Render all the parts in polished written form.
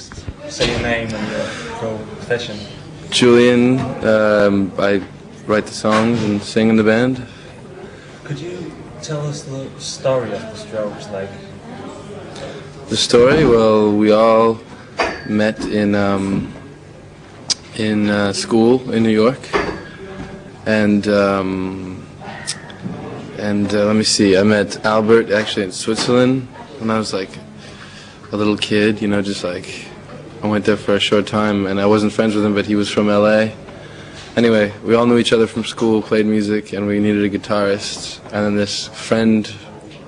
guitarist? Say your name and your profession. Julian. I write the songs and sing in the band. Could you tell us the story of the Strokes? Like the story? Well, we all met in school in New York, and let me see. I met Albert actually in Switzerland when I was like a little kid. You know, just like I went there for a short time, and I wasn't friends with him, but he was from LA. Anyway, we all knew each other from school, played music, and we needed a guitarist. And then this friend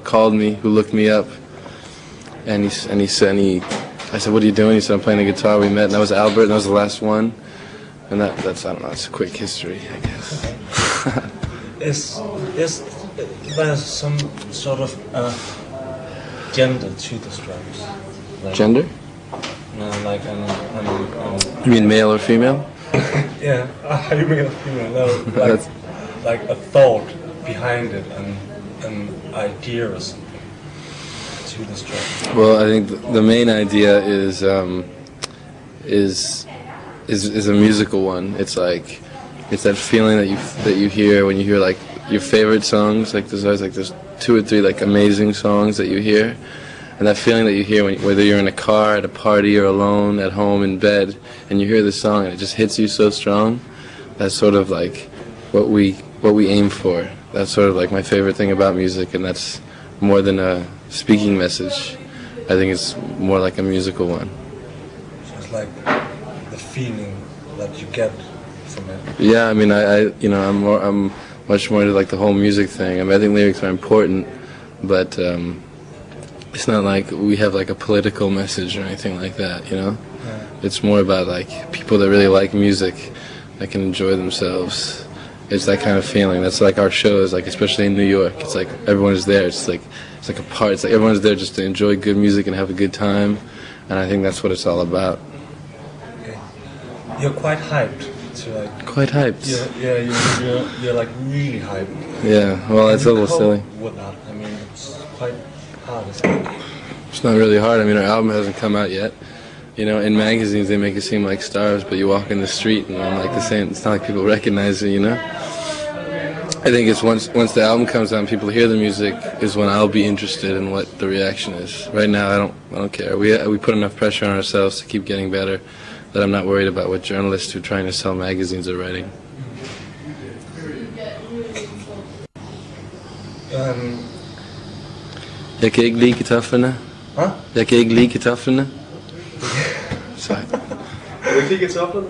called me, who looked me up, and I said, "What are you doing?" He said, "I'm playing the guitar." We met, and that was Albert, and that was the last one. And that's I don't know, it's a quick history, I guess. Is there some sort of gender to the Strokes? Like, Gender? No, like You mean male or female? Yeah, you mean female? No, like a thought behind it and an idea or something to the Strokes. Well, I think the main idea is a musical one. It's that feeling that you hear when you hear like your favorite songs. Like there's always like there's 2 or 3 like amazing songs that you hear, and that feeling that you hear whether you're in a car, at a party, or alone at home in bed, and you hear this song and it just hits you so strong. That's sort of like what we aim for. That's sort of like my favorite thing about music, and that's more than a speaking message. I think it's more like a musical one. So it's like the feeling that you get from it. Yeah, I mean, I'm much more into like the whole music thing. I mean, I think lyrics are important, but it's not like we have like a political message or anything like that, you know? Yeah. It's more about like people that really like music, that can enjoy themselves. It's that kind of feeling. That's like our shows, like especially in New York. It's like everyone's there. It's like a part. It's like everyone's there just to enjoy good music and have a good time, and I think that's what it's all about. Okay. You're quite hyped. Like, quite hyped. You're like really hyped. Yeah, well, that's a little silly. With that, I mean, it's quite hard. Isn't it? It's not really hard. I mean, our album hasn't come out yet. You know, in magazines they make us seem like stars, but you walk in the street and I'm like the same. It's not like people recognize you, you know. I think it's once the album comes out and people hear the music is when I'll be interested in what the reaction is. Right now, I don't care. We put enough pressure on ourselves to keep getting better that I'm not worried about what journalists who are trying to sell magazines are writing. Jeg kan ikke lide kartoflerne. Huh? Jeg kan ikke lide kartoflerne. Sorry. Kan du ikke lide kartoflerne?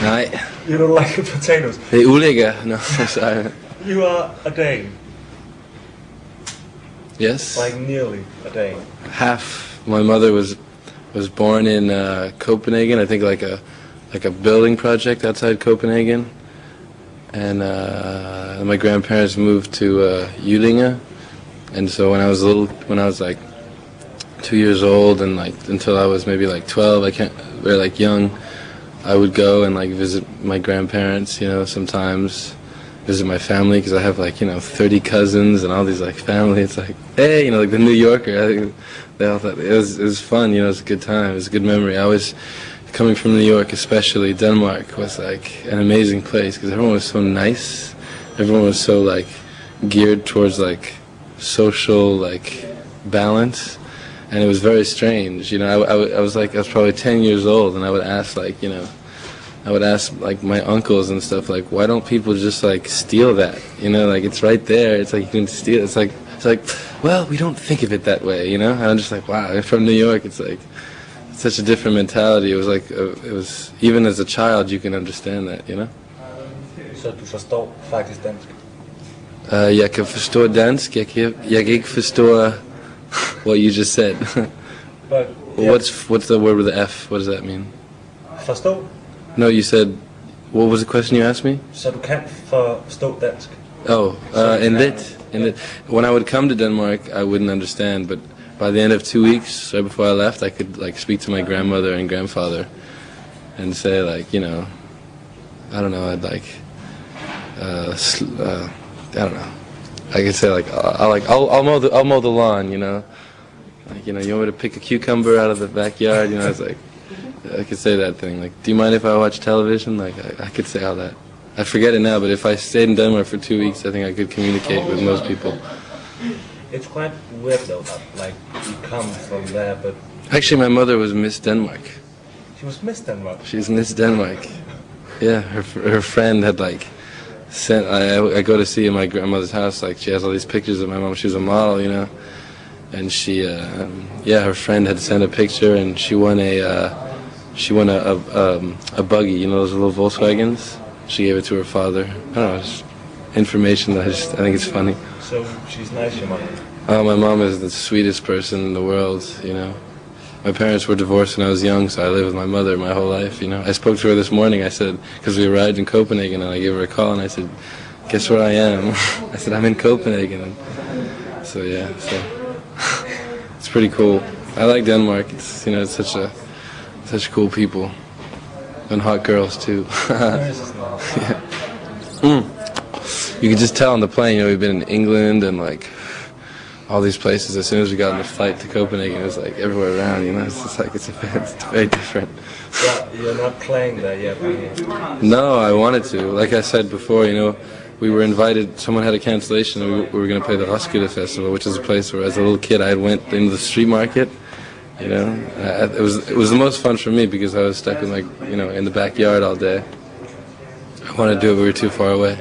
Nej. You don't like the potatoes? Det er ulækker. No, sorry. You are a Dane. Yes. Like nearly a Dane. Half. My mother was born in Copenhagen. I think like a building project outside Copenhagen, and my grandparents moved to Julian, and so when I was like 2 years old, and like until I was maybe like 12, very like young, I would go and like visit my grandparents, you know, sometimes visit my family, because I have like, you know, 30 cousins and all these like family. It's like, hey, you know, like the New Yorker. I think they all thought it was fun, you know. It was a good time. It was a good memory. I was coming from New York, especially Denmark was like an amazing place because everyone was so nice. Everyone was so like geared towards like social like balance, and it was very strange. You know, I was probably 10 years old, and I would ask like, you know, like my uncles and stuff, like, why don't people just like steal that? You know, like it's right there. It's like you can steal. It's like, well, we don't think of it that way. You know, and I'm just like, wow. From New York, it's like it's such a different mentality. It was like it was even as a child you can understand that. You know. Så du forstår faktisk dansk? Jeg kan forstå dansk. Jeg kan ikke forstå what you just said. But yeah. What's the word with the F? What does that mean? Forstå? No, you said. What was the question you asked me? Så du kan forstå dansk? Oh, in lit. When I would come to Denmark, I wouldn't understand, but by the end of 2 weeks, right before I left, I could like speak to my grandmother and grandfather, and say like, you know, I don't know, I'd like, I don't know, I could say like, I'll mow the lawn, you know, like, you know, you want me to pick a cucumber out of the backyard, you know, it's like, I could say that thing. Like, do you mind if I watch television? Like, I could say all that. I forget it now, but if I stayed in Denmark for 2 weeks, I think I could communicate with most people. It's quite weird though that like you come from there, but Actually, my mother was Miss Denmark. she was Miss Denmark. She's Miss Denmark. Yeah, her friend had like sent. I go to see in my grandmother's house. Like, she has all these pictures of my mom. She was a model, you know, and she, her friend had sent a picture, and she won a buggy. You know, those little Volkswagens. She gave it to her father. I don't know, it's information that I think it's funny. So she's nice, your mom. Oh, my mom is the sweetest person in the world, you know. My parents were divorced when I was young, so I lived with my mother my whole life, you know. I spoke to her this morning, I said, because we arrived in Copenhagen, and I gave her a call, and I said, guess where I am? I said, I'm in Copenhagen. And so, yeah, it's pretty cool. I like Denmark. It's, you know, it's such cool people. And hot girls, too. Yeah. You could just tell on the plane, you know, we've been in England and, like, all these places. As soon as we got on the flight to Copenhagen, it was like everywhere around, you know. It's just like, it's very different. Yeah, you're not playing there yet, are you? No, I wanted to. Like I said before, you know, we were invited, someone had a cancellation, and we were going to play the Roskilde Festival, which is a place where, as a little kid, I went into the street market, you know. It was the most fun for me because I was stuck in, like, you know, in the backyard all day. I wanted to do it, but we were too far away.